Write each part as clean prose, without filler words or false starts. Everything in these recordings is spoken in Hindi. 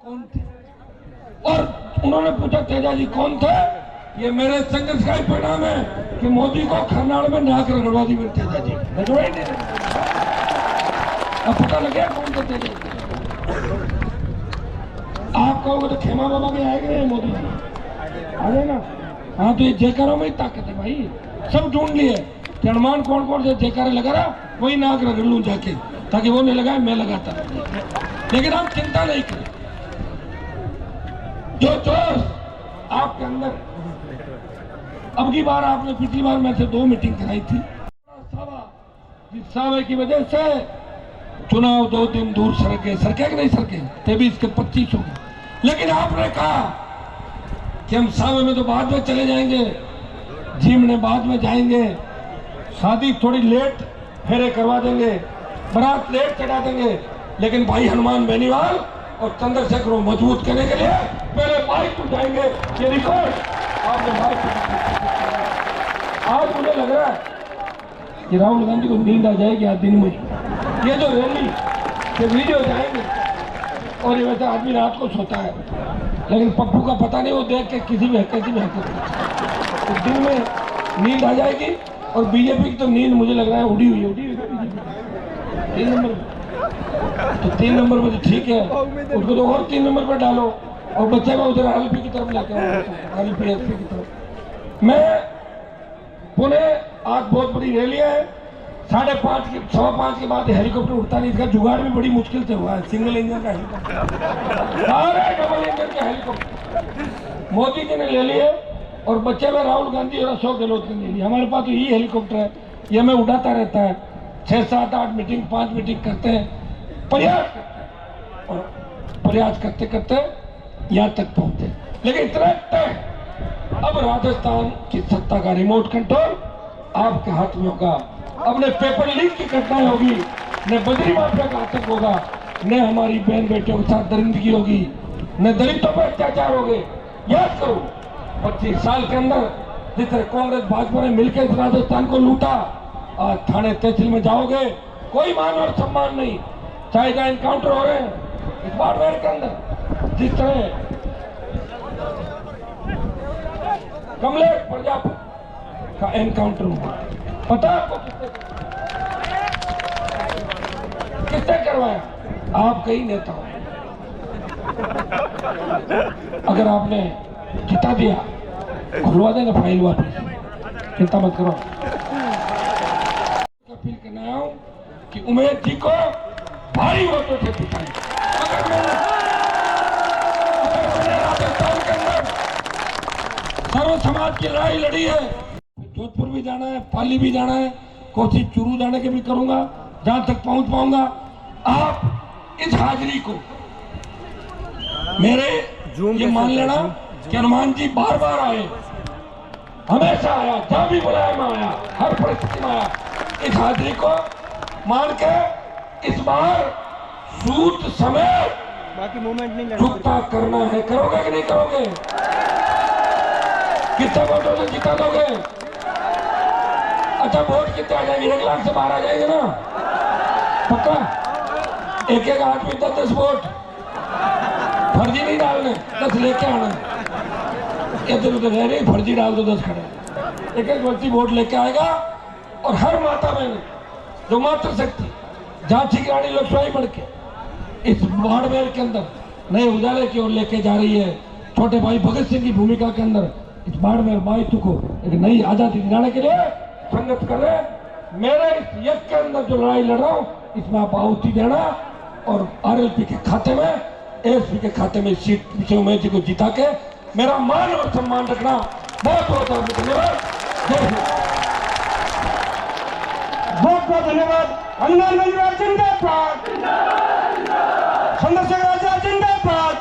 कौन थे? और उन्होंने पूछा तेजा जी कौन थे? ये मेरे संघर्ष का ही परिणाम है कि मोदी को खरनाल में नाक रगड़वा दी मेरे तेजा जी, रगड़वा ही नहीं। अब पता लग गया कौन थे तेजा जी। आप कहोगे तो खेमा बाबा के आएंगे मोदी जी, आ गए ना। हाँ तो ये जयकारों में ही ताकत है भाई, सब ढूंढ लिए कि हनुमान कौन कौन से जयकारे लगा रहा, वही नाक रगड़ लूं जाके, ताकि वो नहीं लगाए मैं लगाता। लेकिन आप चिंता नहीं करें, जो जोश आपके अंदर, अब की बार आपने पिछली बार में से 2 मीटिंग कराई थी, जिस सावे की वजह से चुनाव 2 दिन दूर सरके कि नहीं सरके, 23 के 25 हो गए। लेकिन आपने कहा कि हम सावे में तो बाद में चले जाएंगे, जीमने बाद में जाएंगे, शादी थोड़ी लेट फेरे करवा देंगे, बारात लेट चढ़ा देंगे, लेकिन भाई हनुमान बेनीवाल और चंद्रशेखर को मजबूत करने के लिए पहले बाइक उठाएंगे। ये रिकॉर्ड आपने बाइक। आज मुझे लग रहा है कि राहुल गांधी को नींद आ जाएगी आज दिन में, ये जो रैली के वीडियो जाएंगे, और ये वैसे आदमी रात को सोता है, लेकिन पप्पू का पता नहीं, वो देख के किसी भी हरकत तो दिन में नींद आ जाएगी। और बीजेपी की तो नींद मुझे लग रहा है उड़ी हुई है बीजेपी 3 नंबर, तो 3 नंबर में तो ठीक है, उसको तो और 3 नंबर पर डालो और बच्चे को उधर आरएलपी की तरफ लेके आओ, आरएलपी की तरफ। मैं पुणे आज बहुत बड़ी रैली है, 5:30 की 5:15 के बाद हेलीकॉप्टर उड़ता नहीं, इसका जुगाड़ भी बड़ी मुश्किल से हुआ है, सिंगल इंजन का हेलीकॉप्टर, सारे डबल इंजन के हेलीकॉप्टर मोदी जी ने ले लिए, और बच्चे में राहुल गांधी और अशोक गहलोत ने ले लिया। हमारे पास तो ये हेलीकॉप्टर है, ये हमें उड़ाता रहता है, 6, 7, 8 मीटिंग 5 मीटिंग करते हैं, प्रयास करते हैं, और प्रयास करते करते यहाँ तक पहुंचे। लेकिन इतना तय, अब राजस्थान की सत्ता का रिमोट कंट्रोल आपके हाथ में होगा। अब न पेपर लीक की घटनाएं होगी, न बजरी माफिया का आतंक होगा, न हमारी बहन बेटियों के साथ दरिंदगी होगी, न दलितों पर अत्याचार होंगे। याद करो 25 साल के अंदर जिस तरह कांग्रेस भाजपा ने मिलकर इस राजस्थान को लूटा, आज थाने तहसील में जाओगे कोई मान और सम्मान नहीं, चाहे जहाँ इनकाउंटर हो रहे हैं इस बाड़मेर के अंदर, जिस तरह कमलेश प्रजापति का एनकाउंटर हुआ, पता आपको किसने करवाया? आप कई नेता हो। अगर आपने जिता दिया खुलवा देना फाइल वापस, चिंता मत करो। अपील करना आया हूं कि उमेश जी को भारी वोटों से जिताएं। अगर मैंने राजस्थान के अंदर सर्व समाज की लड़ाई लड़ी है, जोधपुर भी जाना है, पाली भी जाना है, कोशिश चूरू जाने के भी करूंगा, जहां तक पहुंच पाऊंगा। आप इस हाजिरी को मेरे ये मान लेना कि हनुमान जी बार बार आए, हमेशा आया, जहां भी बुलाया मैं आया, हर परिस्थिति में आया। इस हाजिरी को मान के इस बार सूत समेत बाकी मूवमेंट नहीं चुकता करना है। करोगे कि नहीं करोगे? कितने वोटों से जिता दोगे? अच्छा वोट कितने आ जाएंगे? 1 लाख से बाहर आ जाएंगे ना पक्का? एक आदमी 10-10 वोट, फर्जी नहीं डालने, 10 लेके आना, इधर उधर रह रही फर्जी डाल दो 10 खड़े, एक व्यक्ति वोट लेके आएगा। और हर माता बहन जो मातृशक्ति झांसी की रानी लक्ष्मीबाई बढ़ के इस बाड़मेर के अंदर नए उजाले की ओर लेके जा रही है, छोटे भाई भगत सिंह की भूमिका के अंदर इस बाड़मेर मायतू को एक नई आजादी दिलाने के लिए संघर्ष कर रहे हैं। मेरे इस यज्ञ के अंदर जो लड़ाई लड़ रहा हूं, इसमें आप आहुति देना और आरएलपी के खाते में, एएसपी के खाते में सीट उमेश जी को जिता के मेरा मान और सम्मान रखना। बहुत बहुत धन्यवाद। जय हिंद। बहुत बहुत धन्यवाद। हनुमान बेनीवाल जिंदाबाद, चंद्रशेखर आजाद जिंदाबाद।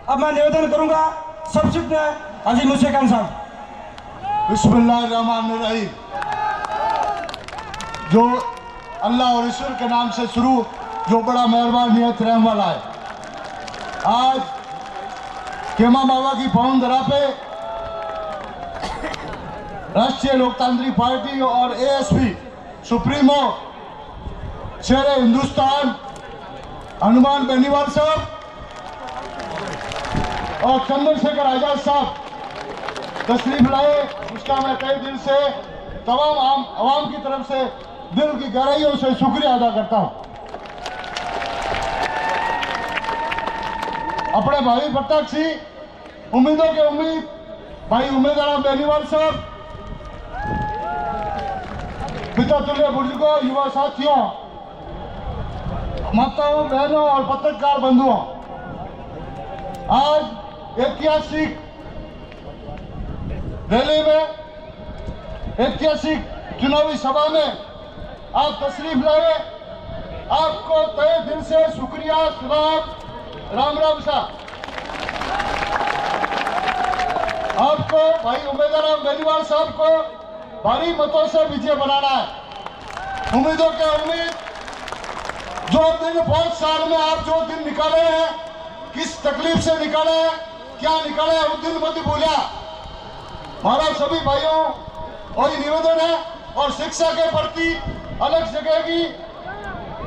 अब मैं निवेदन करूंगा सबसे हाजी मुझसे खान साहब। बिस्मिल्लाहिर्रहमानिर्रहीम। जो अल्लाह और ईश्वर के नाम से शुरू, जो बड़ा मेहरबान नियत रहने वाला है। आज खेमा बाबा की पावन धरा पे राष्ट्रीय लोकतांत्रिक पार्टी और एएसपी सुप्रीमो शेर हिंदुस्तान हनुमान बेनीवाल साहब और चंद्रशेखर आजाद साहब तशरीफ लाए, उसका मैं तहे दिल से तमाम आवाम की तरफ से दिल की गहराइयों से शुक्रिया अदा करता हूं। अपने भाई प्रताप सिंह उम्मीदों के उम्मीद भाई उम्मीदवार बेनीवाल साहब, पिता तुल्य बुजुर्गों, युवा साथियों, माताओं बहनों और पत्रकार बंधुओं, आज ऐतिहासिक रैली में, ऐतिहासिक चुनावी सभा में आप तशरीफ लाए, आपको तहे दिल से शुक्रिया, सलाम, राम राम साहब। आपको भाई उम्मीदवार बेनीवाल साहब को भारी मतों से विजय बनाना है। उम्मीदों के उम्मीद, जो दिन 5 साल में आप जो दिन निकाले हैं, किस तकलीफ से निकाले हैं, क्या निकाले हैं, उस दिन मत भूलिया। हमारा सभी भाइयों और निवेदन है, और शिक्षा के प्रति अलग जगह की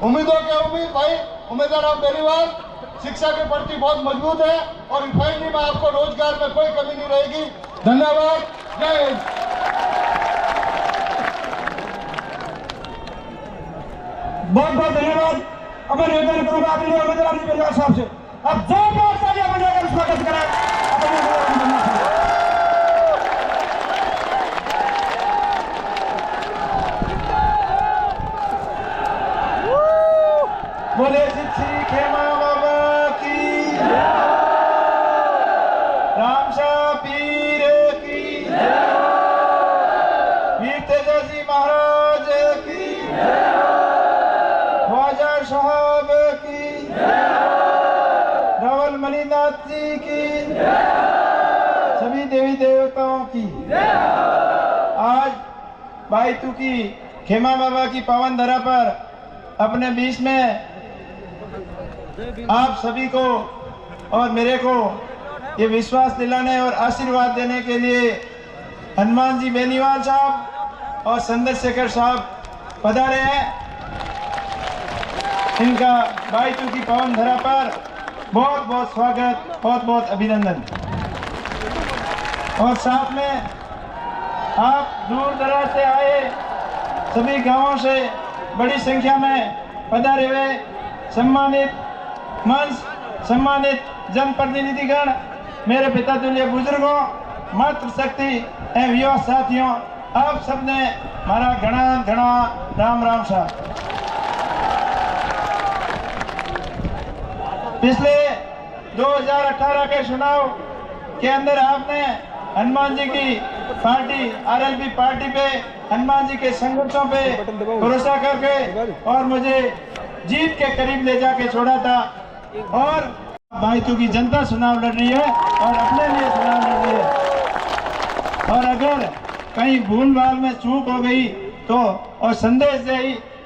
उम्मीदों के उम्मीद भाई उम्मीदवार बेनीवाल शिक्षा के प्रति बहुत मजबूत है, और रिफाइनरी में आपको रोजगार में कोई कमी नहीं रहेगी। धन्यवाद, जय हिंद। बहुत बहुत धन्यवाद। अब मैं निवेदन करूंगा अपने उम्मीदवार बेनीवाल साहब से, अब जोरदार तालियां बजाकर स्वागत करें अपने उम्मीदवार बेनीवाल साहब। बोले श्री खेमा बाबा की, रामशाह पीर की, वीर तेजाजी महाराज की, ख्वाजा साहब की, रावल मणिनाथ जी की, सभी देवी देवताओं की। आज भाईतू की खेमा बाबा की पावन धरा पर अपने बीच में आप सभी को और मेरे को ये विश्वास दिलाने और आशीर्वाद देने के लिए हनुमान जी बेनीवाल साहब और चंद्रशेखर साहब पधारे हैं। इनका भाईतू की पावन धरा पर बहुत बहुत स्वागत, बहुत बहुत अभिनंदन। और साथ में आप दूर दराज से आए, सभी गांवों से बड़ी संख्या में पधारे हुए सम्मानित मंच, सम्मानित जनप्रतिनिधिगण, मेरे पिता तुल्य बुजुर्गों, मातृशक्ति एवं युवा साथियों, आप सबने हमारा घना घना राम राम साहब। पिछले 2018 के चुनाव के अंदर आपने हनुमान जी की पार्टी आरएलपी पार्टी पे, हनुमान जी के संघर्षों पे भरोसा करके और मुझे जीत के करीब ले जाके छोड़ा था। और भाईतू की जनता चुनाव लड़ रही है और अपने लिए चुनाव लड़ रही है, और अगर कहीं भूल भाल में चूक हो गई तो और संदेश दे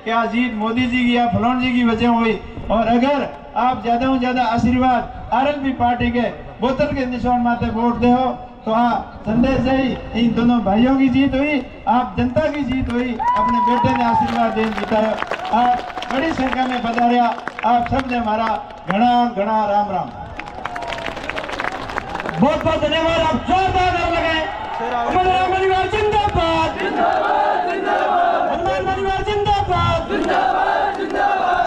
कि आज जीत मोदी जी की या फलान जी की वजह हुई, और अगर आप ज्यादा से ज्यादा आशीर्वाद आरएलपी पार्टी के बोतल के निशान माथे वोट दे हो तो हाँ, संदेश है इन दोनों भाइयों की जीत हुई, आप जनता की जीत हुई, अपने बेटे ने आशीर्वाद दे जिताया। आप बड़ी संख्या में पधारिया, आप सब ने हमारा घना घना राम राम। बहुत बहुत धन्यवाद। आप जोरदार नारा लगाएं। हनुमान बेनीवाल जिंदाबाद, हनुमान बेनीवाल जिंदाबाद,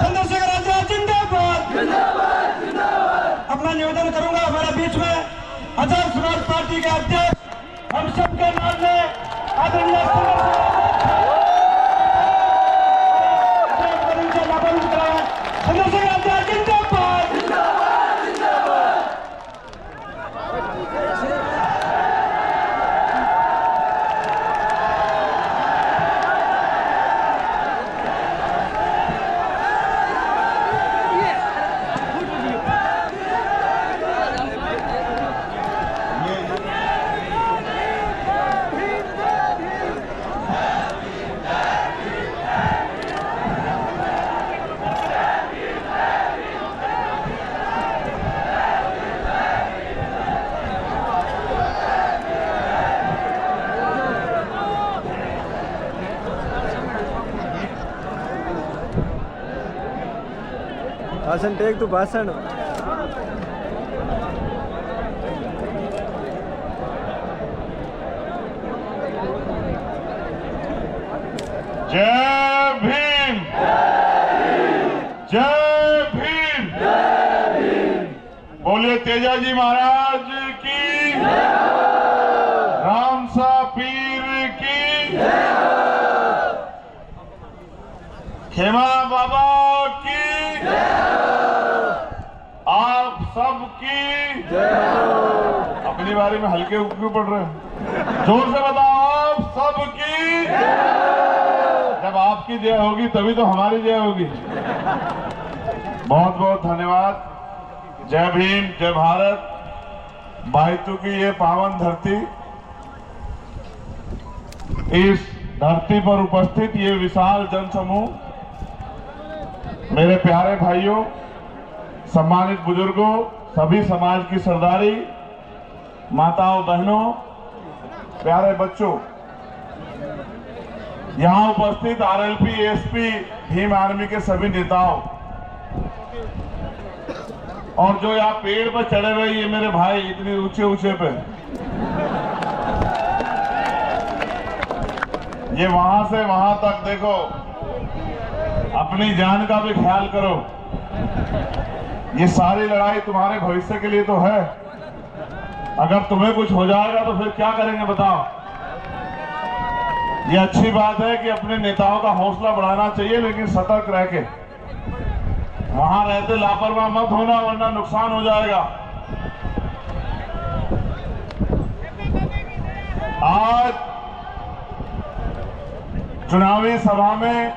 चंद्रशेखर आजाद जिंदाबाद। अपना निवेदन करूंगा, हमारे बीच में आजाद समाज पार्टी के अध्यक्ष हम सबके नाम में आदरणीय चंद्रशेखर आजाद जिंदाबाद, जिंदाबाद, जिंदाबाद। भाषण टेक तू भाषण जय भीम, जय भीम, बोलिए तेजाजी महाराज की, रामसा पीर की, खेमा बाबा की, आप सबकी। अपनी बारे में हल्के क्यों पड़ रहे हैं? जोर से बताओ, आप सबकी। जब आपकी जय होगी तभी तो हमारी जय होगी। बहुत बहुत धन्यवाद। जय भीम, जय भारत। भाइयों की ये पावन धरती, इस धरती पर उपस्थित ये विशाल जनसमूह, मेरे प्यारे भाइयों, सम्मानित बुजुर्गों, सभी समाज की सरदारी, माताओं बहनों, प्यारे बच्चों, यहां उपस्थित आरएलपी, एएसपी, भीम आर्मी के सभी नेताओं, और जो यहाँ पेड़ पर चढ़े हुए ये मेरे भाई इतने ऊंचे ऊंचे पे, ये वहां से वहां तक देखो, अपनी जान का भी ख्याल करो। ये सारी लड़ाई तुम्हारे भविष्य के लिए तो है। अगर तुम्हें कुछ हो जाएगा तो फिर क्या करेंगे बताओ? ये अच्छी बात है कि अपने नेताओं का हौसला बढ़ाना चाहिए, लेकिन सतर्क रह के वहां रहते लापरवाह मत होना, वरना नुकसान हो जाएगा। आज चुनावी सभा में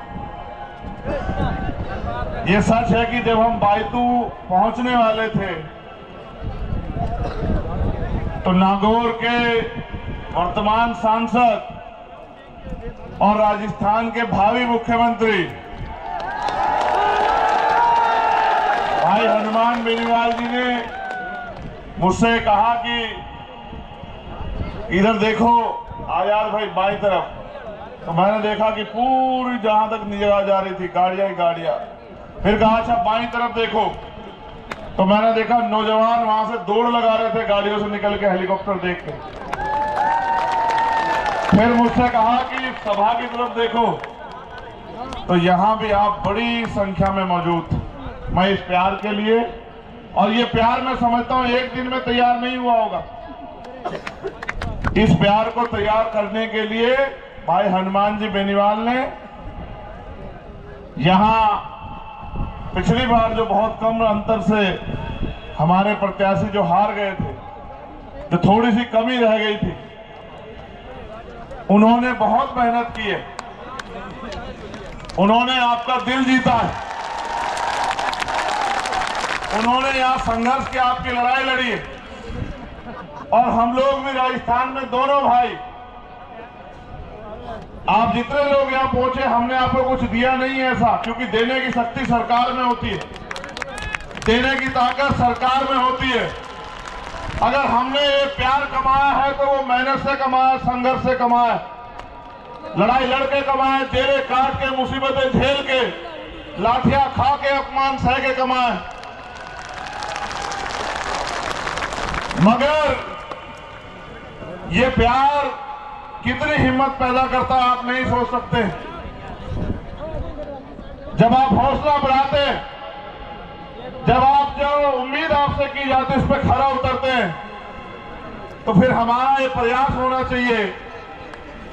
ये सच है कि जब हम बायतू पहुंचने वाले थे तो नागौर के वर्तमान सांसद और राजस्थान के भावी मुख्यमंत्री भाई हनुमान बेनीवाल जी ने मुझसे कहा कि इधर देखो आजाद भाई बाईं तरफ। तो मैंने देखा कि पूरी जहां तक निगाह जा रही थी गाड़ियां ही गाड़ियां। फिर कहा अच्छा बाईं तरफ देखो, तो मैंने देखा नौजवान वहां से दौड़ लगा रहे थे गाड़ियों से निकल के हेलीकॉप्टर देख के। फिर मुझसे कहा कि सभा की तरफ देखो, तो यहां भी आप बड़ी संख्या में मौजूद थे। मैं इस प्यार के लिए, और ये प्यार मैं समझता हूं एक दिन में तैयार नहीं हुआ होगा। इस प्यार को तैयार करने के लिए भाई हनुमान जी बेनीवाल ने यहां पिछली बार जो बहुत कम अंतर से हमारे प्रत्याशी जो हार गए थे, जो थोड़ी सी कमी रह गई थी, उन्होंने बहुत मेहनत की है। उन्होंने आपका दिल जीता है। उन्होंने यहां संघर्ष की आपकी लड़ाई लड़ी है। और हम लोग भी राजस्थान में दोनों भाई, आप जितने लोग यहां पहुंचे, हमने आपको कुछ दिया नहीं है ऐसा, क्योंकि देने की शक्ति सरकार में होती है, देने की ताकत सरकार में होती है। अगर हमने ये प्यार कमाया है तो वो मेहनत से कमाया, संघर्ष से कमाया, लड़ाई लड़के कमाए, जेलें काट के, मुसीबतें झेल के, लाठियां खा के, अपमान सह के कमाए। मगर ये प्यार कितनी हिम्मत पैदा करता है आप नहीं सोच सकते। जब आप हौसला बढ़ाते हैं, जब आप जो उम्मीद आपसे की जाती है उस पर खरा उतरते हैं, तो फिर हमारा ये प्रयास होना चाहिए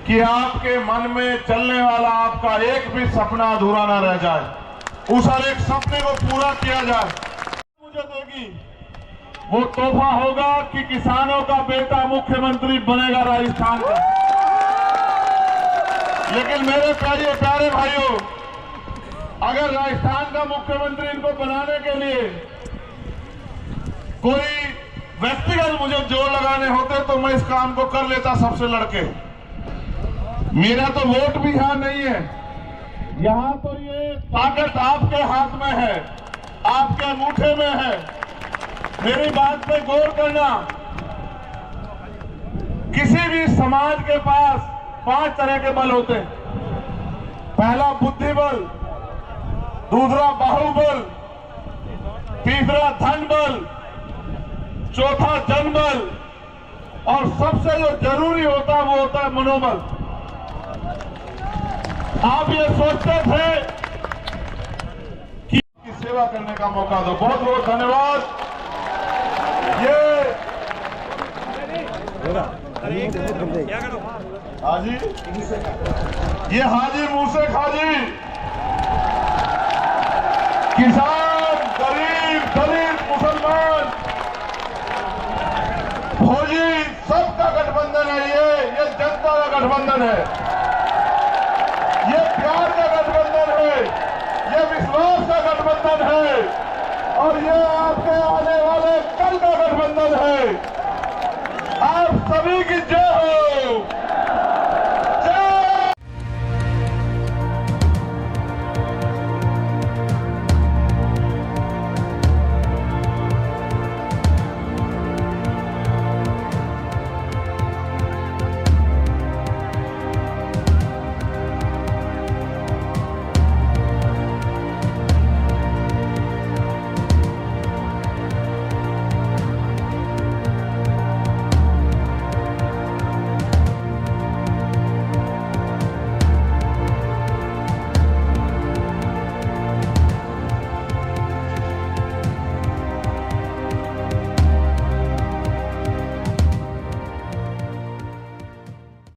कि आपके मन में चलने वाला आपका एक भी सपना अधूरा ना रह जाए। उस हर एक सपने को पूरा किया जाए। मुझे देगी वो तोहफा होगा कि किसानों का बेटा मुख्यमंत्री बनेगा राजस्थान का। लेकिन मेरे प्यारे प्यारे भाइयों, अगर राजस्थान का मुख्यमंत्री इनको बनाने के लिए कोई व्यक्तिगत मुझे जोर लगाने होते तो मैं इस काम को कर लेता सबसे लड़के। मेरा तो वोट भी यहां नहीं है, यहां तो ये ताकत आपके हाथ में है, आपके अंगूठे में है। मेरी बात पे गौर करना। किसी भी समाज के पास 5 तरह के बल होते हैं। पहला बुद्धि बल, दूसरा बाहुबल, तीसरा धन बल, चौथा जनबल, और सबसे जो जरूरी होता है वो होता है मनोबल। आप ये सोचते थे कि सेवा करने का मौका दो। बहुत बहुत धन्यवाद। हाजी, ये हाजी मूसे खाजी, किसान, गरीब, दलित, मुसलमान, फौजी, सबका गठबंधन है। ये जनता का गठबंधन है, ये प्यार का गठबंधन है, ये विश्वास का गठबंधन है, और ये आपके आने वाले कल का गठबंधन है। आप सभी की जय हो।